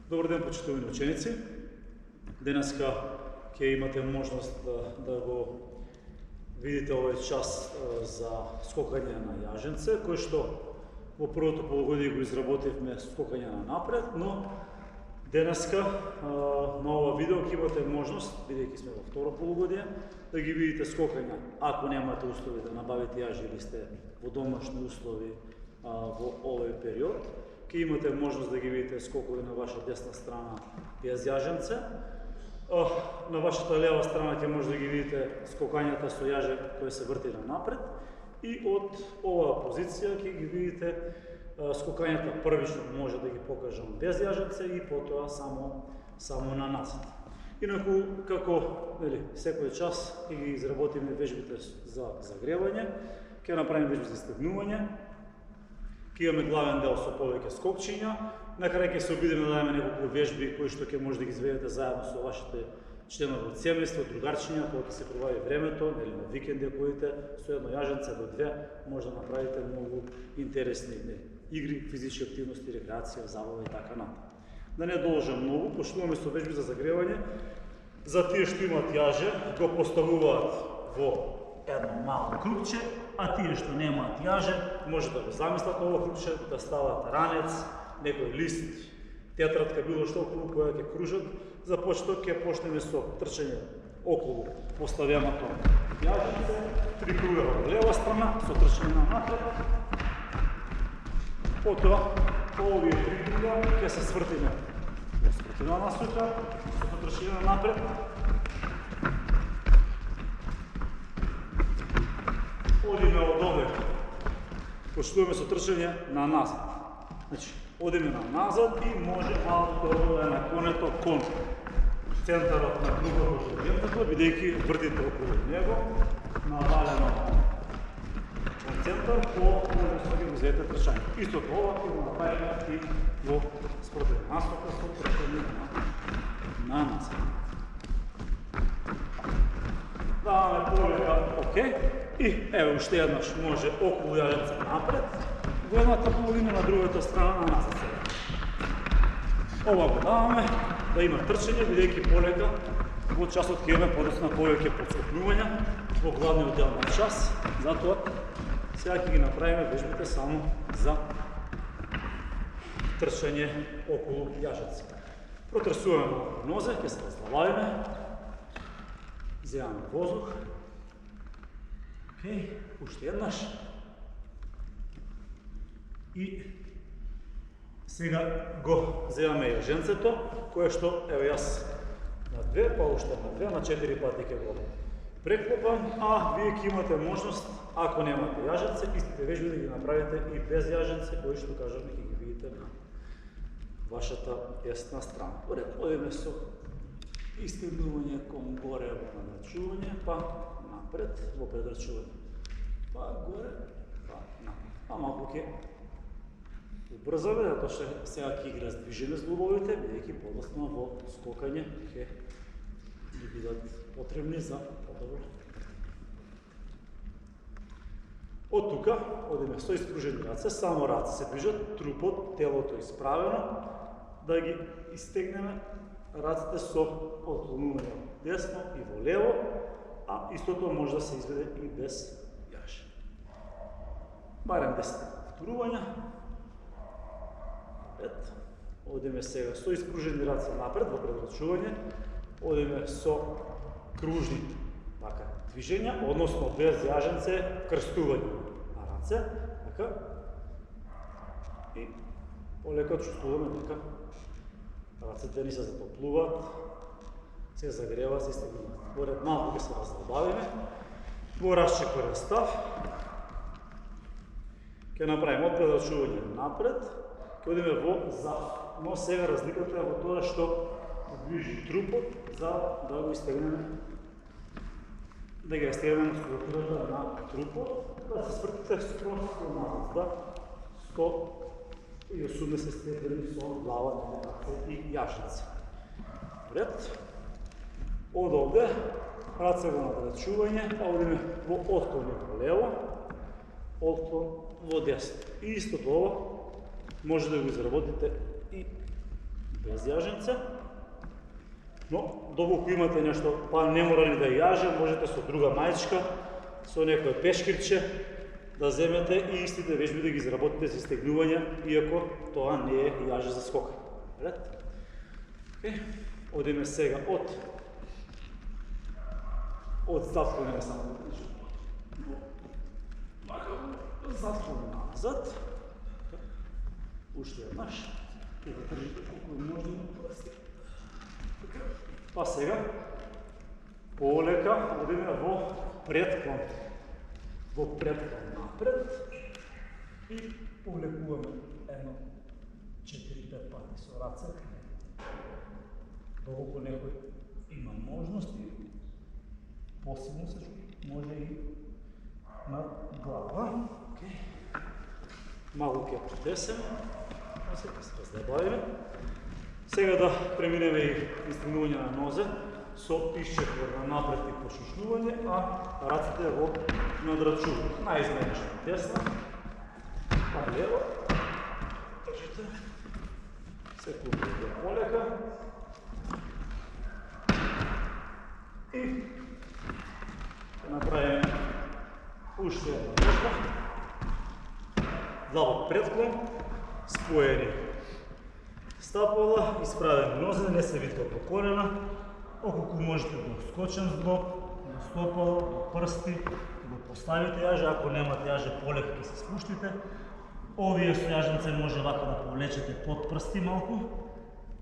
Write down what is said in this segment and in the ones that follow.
Добар ден, почитувани ученици. Денеска ќе имате можност да го видите овој час за скокање на јаженце, кој што во првото полугодие го изработивме скокање на напред, но денеска на ова видео ќе имате можност, бидејќи сме во второ полугодие, да ги видите скокања. Ако немате услови да набавите јаже или сте во домашни услови во овој период, ќе имате можност да ги видите скокови на ваша десна страна без јаженце. На вашата лева страна ќе може да ги видите скокањата со јаже кој се врти на напред. И од оваа позиција ќе ги видите скокањата првично може да ги покажам без јаженце и потоа само на назад. Инаку, како секој час ќе ги изработиме вежбите за загревање, ќе направиме вежби за стегнување, ќе имаме главен дел со повеќе скокчиња. На крај ќе се обидеме да дадеме неколку вежби кои што ќе може да ги изведете заедно со вашите членови од семејство, другарчиња, кога ќе се пробави времето, или на викенди ако идете со едно јаженце до две, може да направите многу интересни игри, физички активности, рекреација, забава и така натаму. Да не должам многу, почнуваме со вежби за загревање. За тие што имаат јаже, го поставуваат во едно мало крупче, а тие што немаат јаже, може да го замислат ова крупче, да стават ранец, некој лист, тетрадка, било што околу која ќе кружат. За почеток ќе почнеме со трчање околу поставеното јаженце, 3 круга во лева страна, со трчање на напред. Потоа, по овие 3 круга ќе се свртиме во спротивна насока, со трчање на напред. Одиме од овде, почнуваме со трчање на назад. Значи, одиме на назад и може малку да е наклонето кон центарот на кругот од јаженцето, бидејќи вртите околу него, навалено кон центар, по можност да ги взете трчање. Истото ова ќе го направиме и во спротивна насока со трчање на назад. Даваме полека, окей. И ево уште еднаш може околу јаженце напред, во едната половина, на другата страна на назад. Ова го даваме да има трчање, бидејќи полека во часот ќе имаме подоцна повеќе подскокнувања во главниот дел на час, затоа сега ќе ги направиме вежбите само за трчање околу јаженце. Протресуваме малку нозе, ќе се разлабавиме, земаме воздух. Океј, уште еднаш. И сега го земаме јаженцето, кое што, ево јас на 2, па уште на 2, на 4 пати ќе го преклопам, а вие ќе имате можност, ако немате јаженце, истите вежби да ги направите и без јаженце, кои што кажаме ќе ги видите на вашата десна страна. Поред, одиме со истегнување кон горе во надрачување, па напред во предрачување. Па горе, па напред. Па малку ќе убрзаме, затоа што сега ќе ги раздвижиме зглобовите, бидејќи подоцна во скокање ќе ги бидат потребни за подобро. Од тука одиме со искружени раце, само раце се движат, трупот, телото исправено, да ги истегнеме рацете со отклонување десно и во лево, а истото може да се изведе и без јаже. Барем 10 повторувања. Одиме сега со искружени раце напред во предрачување, одиме со кружни движења, односно без јаженце, крстување на раце, така. И полека чувствуваме дека рацете ни се затоплуваат, се загрева, се стегнуваат. Поред малку ќе се разлабавиме, во расчекорен став. Ќе направиме од предрачување напред, ќе одиме во зад. Но сега разликата е во тоа што движи трупот за да го истегнеме, да ги истегнеме мускулатурата на трупот, да се свртите скроз со назад, да 180 степени со глава, раце и јаженце. Пред. Од овде, раце во надрачување, а одиме во отклон во лево, отклон во десно. И истото ова може да го изработите и без јаженце. Но, доколку имате нешто, па не мора ни да јаже, можете со друга мајчка, со некој пешкирче, да земете и истите вежби да ги изработите за стегнување, иако тоа не е јаже за скокање. Ред? Одиме сега од затворене само да кажем. Затворене назад. Уште еднаш. И да држите колку може да прасти. Па сега, полека одиме во предклон. Во предклон напред и повлекуваме едно 4-5 пати со раце. Доколку некој има можности, посилно се може и на глава. Малку ќе притесеме, сега се раздебавиме. Сега да преминеме и изтренување на нозе со исчекор на напред и пошушнување, а раците во надрачување. Најизменешно десна, па лево, држите, секунди полека и направиме уште една вежба. Длабок предклон, споени стапала, исправени нозе, не се витка по колена, околку можете до скочен зглоб, до стопало, до прсти, да поставите јаже, ако немате јаже полека ќе се спуштите. Овие со јаженце може вака да повлечете под прсти малку,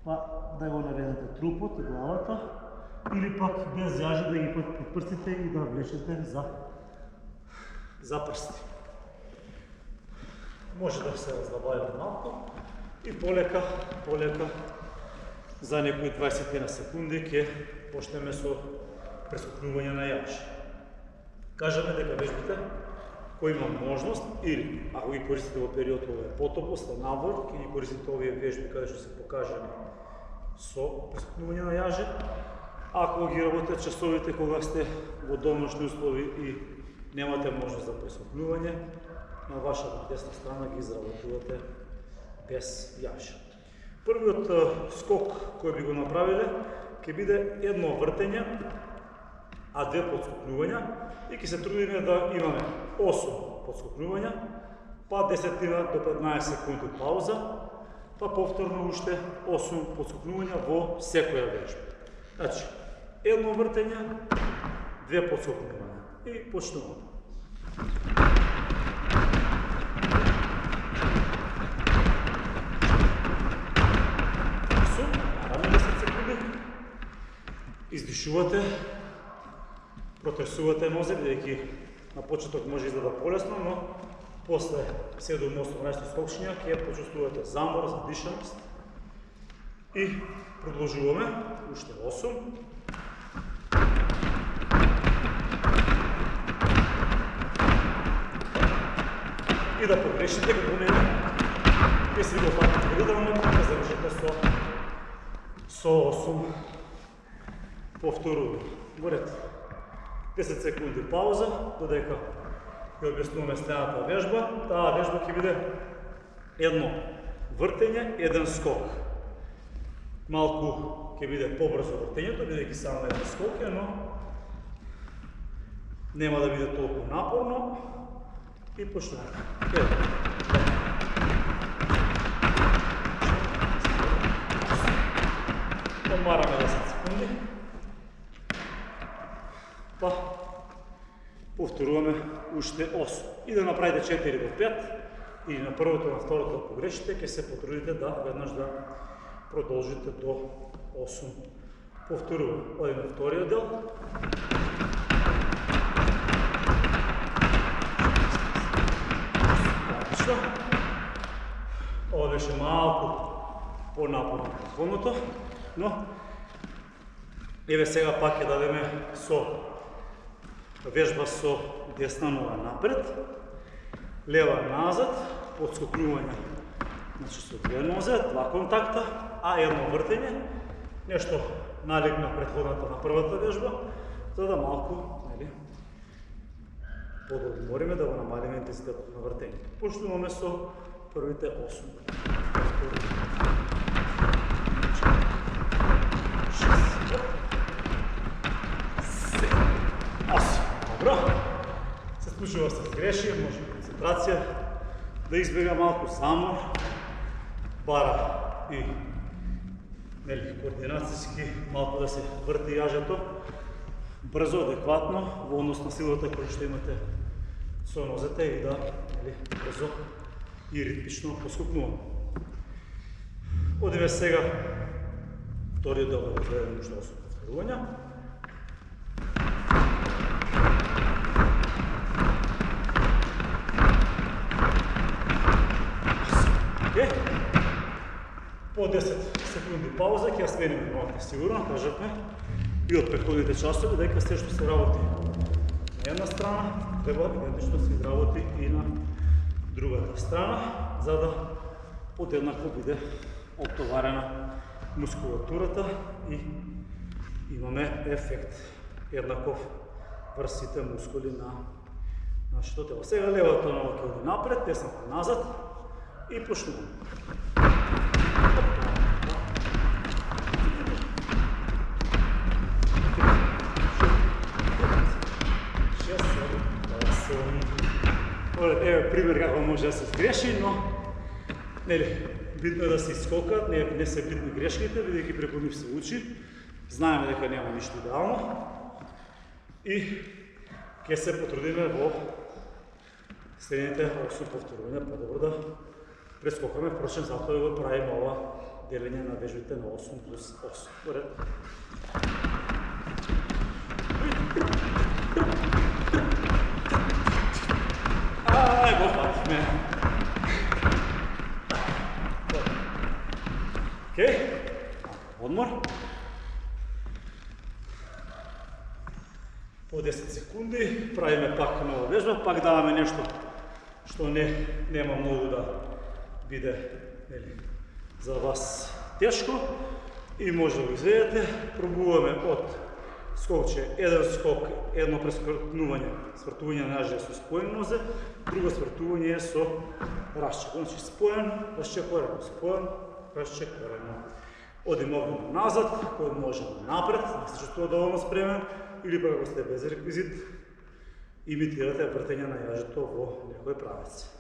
па да го наведете трупот и главата, или пак без јаже да ги подпрстите и да влечете за прсти. Може да се разлабавите малку и полека за некои 20 на секунди ќе почнеме со прескокнување на јаже. Кажаме дека вежбите кои има можност или ако ги користите во период ова е потопло, сте надвор, ќе ги користите овие вежби каде што се покажани со прескокнување на јаже. Ако ги работите часовите кога сте во домашни услови и немате можност за прескокнување, на вашата десна страна ги изработувате без јаже. Првиот скок кој би го направиле ќе биде едно вртење, а 2 подскокнувања и ќе се трудиме да имаме 8 подскокнувања, па 10 до 15 секунди пауза, па повторно уште 8 подскокнувања во секоја вежба. Значи, едно вртење, 2 подскокнувања и почнуваме. Издишувате, протресувате нозе, бидејќи на почеток може изгледа полесно, но после 7-8 скокшња ќе почувствувате замор, задишаност и продолжуваме, уште 8. И да погрешите како мене, и си го фатите предавно, да завршите со 8. Повторуваме. Во ред. 10 секунди пауза, додека ќе објаснуваме следната вежба. Таа вежба ќе биде едно вртење, еден скок. Малку ќе биде побрзо вртењето, бидејќи само еден скок е, но нема да биде толку напорно. И почнуваме. Помараме 10 секунди. Па повторуваме уште 8. И да направите 4 до 5, или на првото, на второто да погрешите, ќе се потрудите да веднаш да продолжите до 8. Повторуваме. Одиме на вториот дел. Отлично. Ова беше малку по-напорно предходното, но еве сега пак ќе дадеме со вежба со десна нога напред, лева назад, подскокнување, значи со две нозе, 2 контакта, а едно вртење, нешто налик на предходната на првата вежба, за да малку пододмориме, да го намалиме интензитетот на вртењето. Почнуваме со првите 8. греши, може концентрација, да избега малку замор, бара и координацијски малку да се врти јажето, брзо, адекватно, во однос на силата која што имате со нозете и да брзо и ритмично поскокнуваме. Одиме сега вториот дел да гледаме уште 8 повторувања. По 10 секунди пауза, ќе ја смениме новата сигурно, кажавме и од претходните часови, дека се што се работи на една страна, треба идентично се изработи и на другата страна, за да подеднакво биде оптоварена мускулатурата и имаме ефект еднаков врз сите мускули на нашето тело. Сега левата нога ќе оди напред, десната назад и почнуваме. Еве пример како може да се сгреши, но битно е да се искокат, не се битни грешките, бидејќи преку нив се учи. Знаеме дека нема ништо идеално и ќе се потрудиме во следните 8 повторувања подобро да прескокаме, впрочем затоа го правиме ова делење на вежбите на 8 плюс 8. Поред. Го фатиме. Океј, одмор. По 10 секунди правиме пак нова вежба, пак даваме нешто што нема многу да биде за вас тешко и може да го изведете. Пробуваме од скокче, еден скок, едно прескокнување, свртување на јаже со споен нозе, друго свртување е со расчек. Значи споен, расчек, корено, споен, расчек, корено. Одиме овде назад, кој може напред, да се чувствува доволно спремен, или пак ако сте без реквизит, имитирате вртење на јажето во некој правец.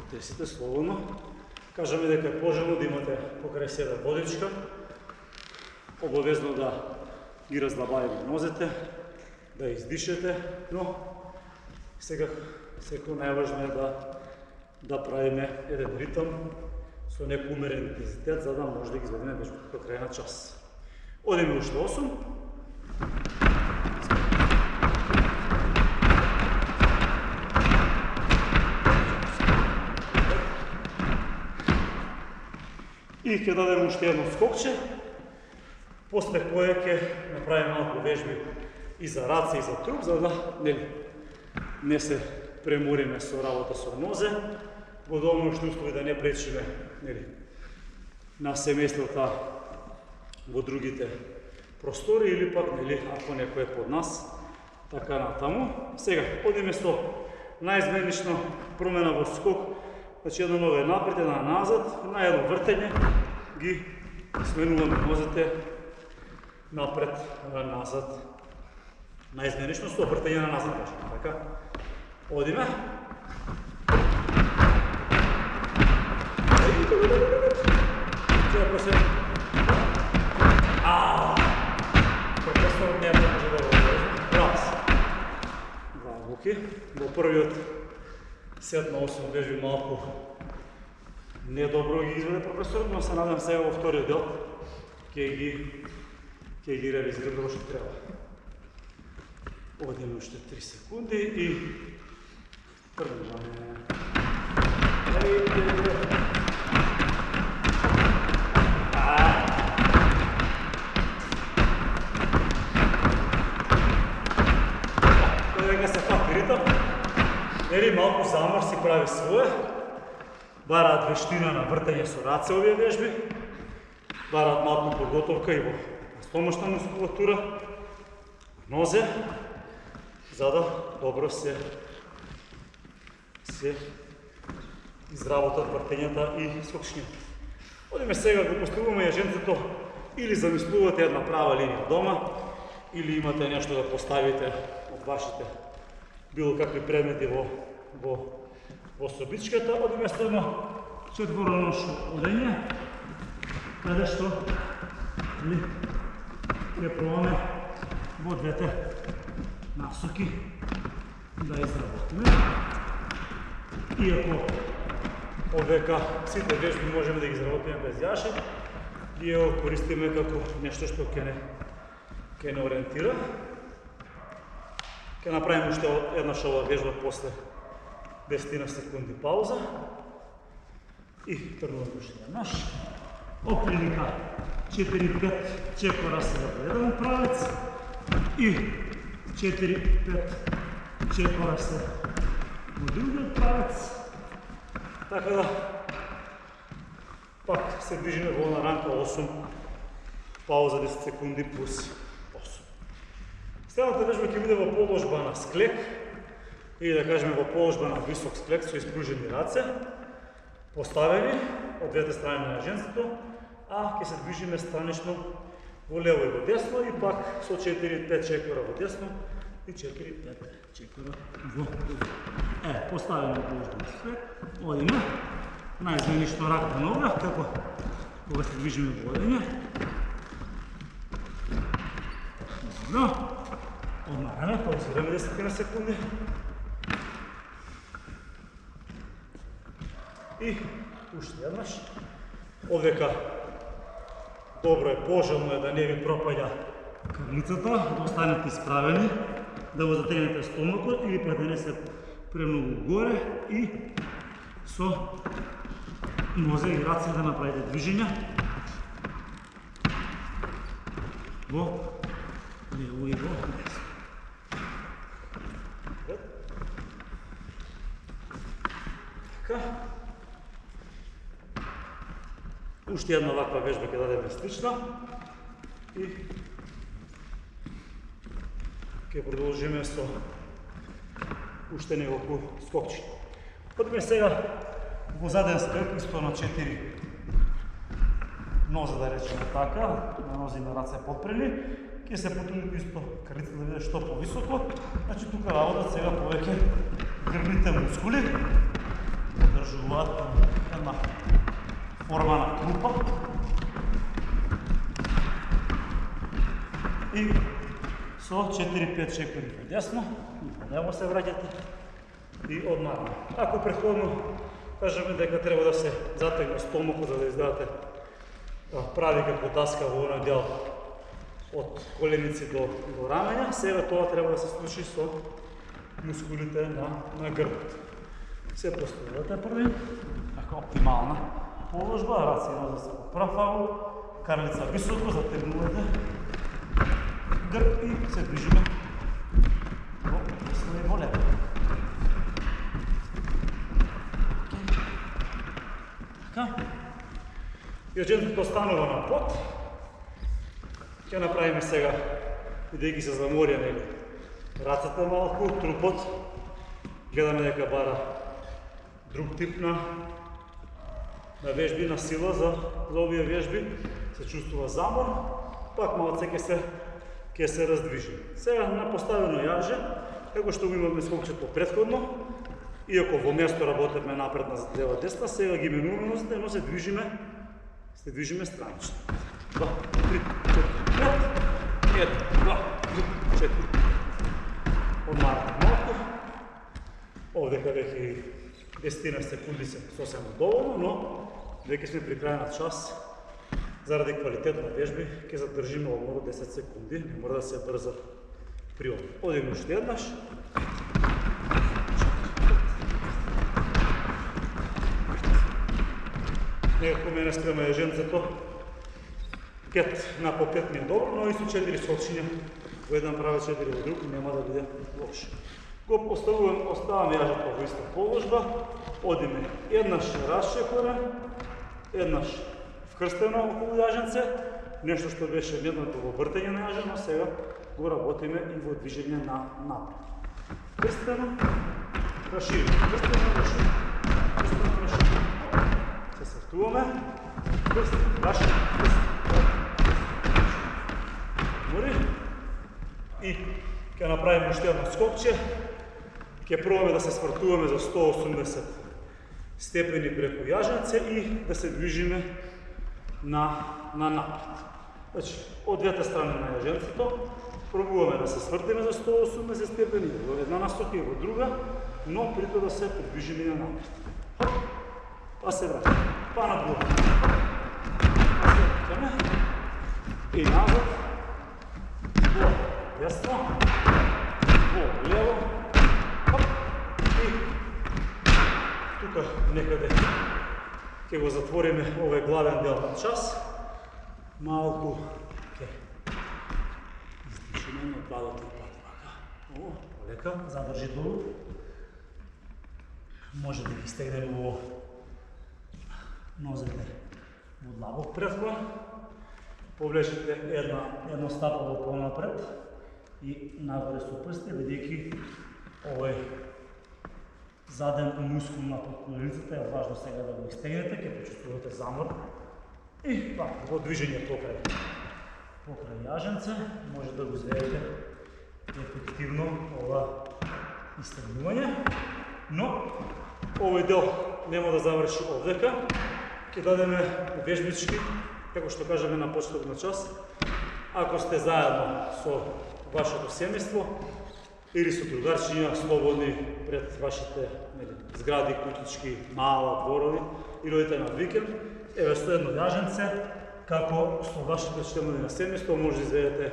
Потесите слободно. Кажаме дека е пожелно да имате покрај себе водичка. Обавезно да ги разлабавите нозете, да издишете, но сега секој најважно е да правиме еден ритм со некој умерен интензитет, за да може да ги изведеме вежбите до крај на час. Одиме уште 8. И ќе дадем уште едно скокче, после кое ќе направиме малку вежби и за раце и за труп, за да не се премориме со работа со нозе, во домашни услови да не пречиме на семејствата во другите простори или пак ако некој е под нас, така натаму. Сега одиме со најизменично промена во скок. Значи една нога е напред, една назад, на едно вртење ги сменуваме нозете напред, назад. Најизменично со вртење на назад, така. Одиме. Чепо се. Прекосно не може да го вложи. Раз. Два луки. Во првиот сет на 8 вежби малку недобро ги изведе професорот, но се надам сега во вториот дел ќе ги реализира како што треба. Одиме уште 3 секунди и тргнуваме. Дека се фати ритм, малку замор си прави свое, бараат вештина на вртење со раце овие вежби, бараат малку подготовка и во стомашна мускулатура, нозе, за да добро се изработат вртењата и скокчињата. Одиме сега го поставуваме јаженцето или замислувате една права линија дома, или имате нешто да поставите од вашите било какви предмети во собичката. Одиме со едно четвороношно одење, каде што ќе пробаме во двете насоки да изработиме. Иако овека сите вежби можеме да ги изработиме без јаше, ги ја користиме како нешто што ќе не ориентира. Ќе направиме уште еднаш ова вежба после 10 секунди пауза и тргуваме уште еднаш. Оприлика 4-5 чекора се во еден правец и 4-5 чекора се во другиот правец. Така да пак се движиме во на ранка 8, пауза 10 секунди плюс 8. Следната вежба ќе биде во положба на склек, или да кажеме во положба на висок склек со испружени раце, поставени од двете страни на јаженцето, а ќе се движиме странично во лево и во десно и пак со 4-5 чекора во десно и 4-5 чекора во лево. Поставено во положба на склек, одиме најзменично рак на нога, како кога се движиме во одење. Добро. Одмараме, паузираме 10 секунди. И уште еднаш. Овдека добро е, пожелно е да не ви пропаѓа крвницата, да останете исправени, да го затегнете стомакот или пак да не се премногу горе и со нозе и раце да направите движења во лево и во десно. Така. Уште една ваква вежба ќе дадеме слична и ќе продолжиме со уште неколку скокчи. Одиме сега во заден склек, исто на 4 нозе, да речеме така, на нози на раце подпрени, ќе се потрудите исто крилицата да биде што повисоко. Значи тука работат сега повеќе грбните мускули, одржуваат една форма на крупа и со 4-5 чекори во десно и во лево се враќате и одмараме. Ако претходно кажеме дека треба да се затегне стомакот за да изгледате прави како даска во оној дел од коленици до рамења, сега тоа треба да се случи со мускулите на грбот. Се поставувате први, така оптимална положба, раце и нозе се во прав ъгол, карлица високо, затегнувате грб и се движиме во десно и во лево. Така. Јаженцето станува на под. Ќе направиме сега, бидејќи се заморија рацете малку, трупот. Гледаме дека бара друг тип на вежби, на сила за овие вежби. Се чувствува замор, пак малце ќе се раздвижи. Сега на поставено јаже, како што го имаме скокчето претходно, иако во место работиме напредна за лева десна, сега ги менуваме нозите, но се движиме странично. 2, 3, 4, 5, 1, 2, 3, 4. Одмараме малку. Овдека веќе 10 секунди се сосема доволно, но веќе сме при крајниот час. Заради квалитет на вежби ќе задржиме одмор 10 секунди, не мора да се брза при одмор. Одиме уште еднаш. Некако мене спрема јаженцето, 5 на по 5 ми е добро, но и со 4 скокчиња во еден правец, 4 во друг, нема да биде лошо. Го оставам јажето во иста положба, одиме еднаш расчекорен, еднаш вкрстено околу јаженце, нешто што беше недавно во вртење на јаже, но сега го работиме и во движење на напред. Крстено, расширено, крстено, расширено, крстено, расширено. свртуваме. Прст, баш, прст. Мори. И ќе направиме уште едно скокче. Ќе пробаме да се свртуваме за 180 степени преку јаженце и да се движиме на напред. Значи, од двете страни на јаженцето пробуваме да се свртиме за 180 степени во една насока и во друга, но при тоа да се придвижиме на напред. Па се враќаме, па на друга. Па се враќаме и назад, во десно, во лево, и тука некаде ќе го затвориме овој главен дел на час. Малку ќе издишиме на пладото и пати вака. Ово, полека, задржи долу. Може да ги стегнеме во нозете во длабок предклон. Повлечете едно стапало понапред и нагоре со прсти, бидејќи овој заден мускул на подколеницата е важно сега да го истегнете, ќе почувствувате замор. И во движење покрај јаженце може да го изведете ефективно ова истегнување, но овој дел нема да заврши овдека. Ќе дадеме вежбички, како што кажаме на почеток на час. Ако сте заедно со вашето семејство или со другарчиња, слободни пред вашите згради, куќички, мала, дворови, или одите на викенд, еве со едно јаженце, како со вашите членови на семејство, може да изведете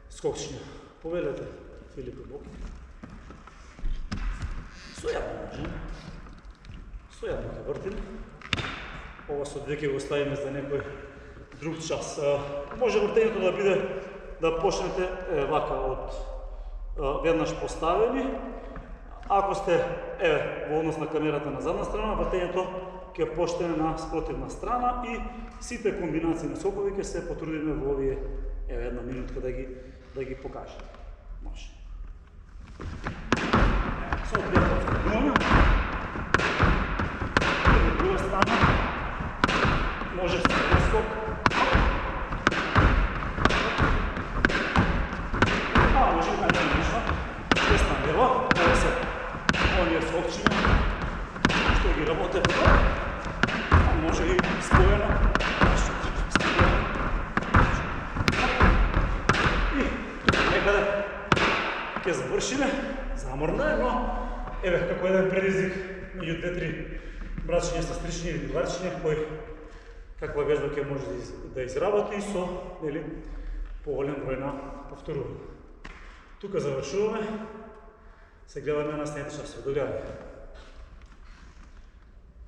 скокчиња. Повелете, Филипе Бог. Со јадно можеме. Со јадно ќе вртиме. Ова со две ќе го ставиме за некој друг час. Може вртењето да биде, да почнете вака од веднаш поставени. Ако сте во однос на камерата на задна страна, вртењето ќе почне на спротивна страна и сите комбинации на скокови ќе се потрудиме во овие една минутка да ги покажеме. Може. Со две подскокнуваме. И од друга страна може се скок. Може и начин нешто. Десна лево, ова се оние скокчиња што ги работе во може и споено. И некаде ќе завршиме. Заморно е, но еве како еден предизвик меѓу две-три брачиња, сестричиња или другарчиња, кој каква вежба ќе може да изработи со поголем број на повторувања. Тука завршуваме. Се гледаме на следниот час. До гледање.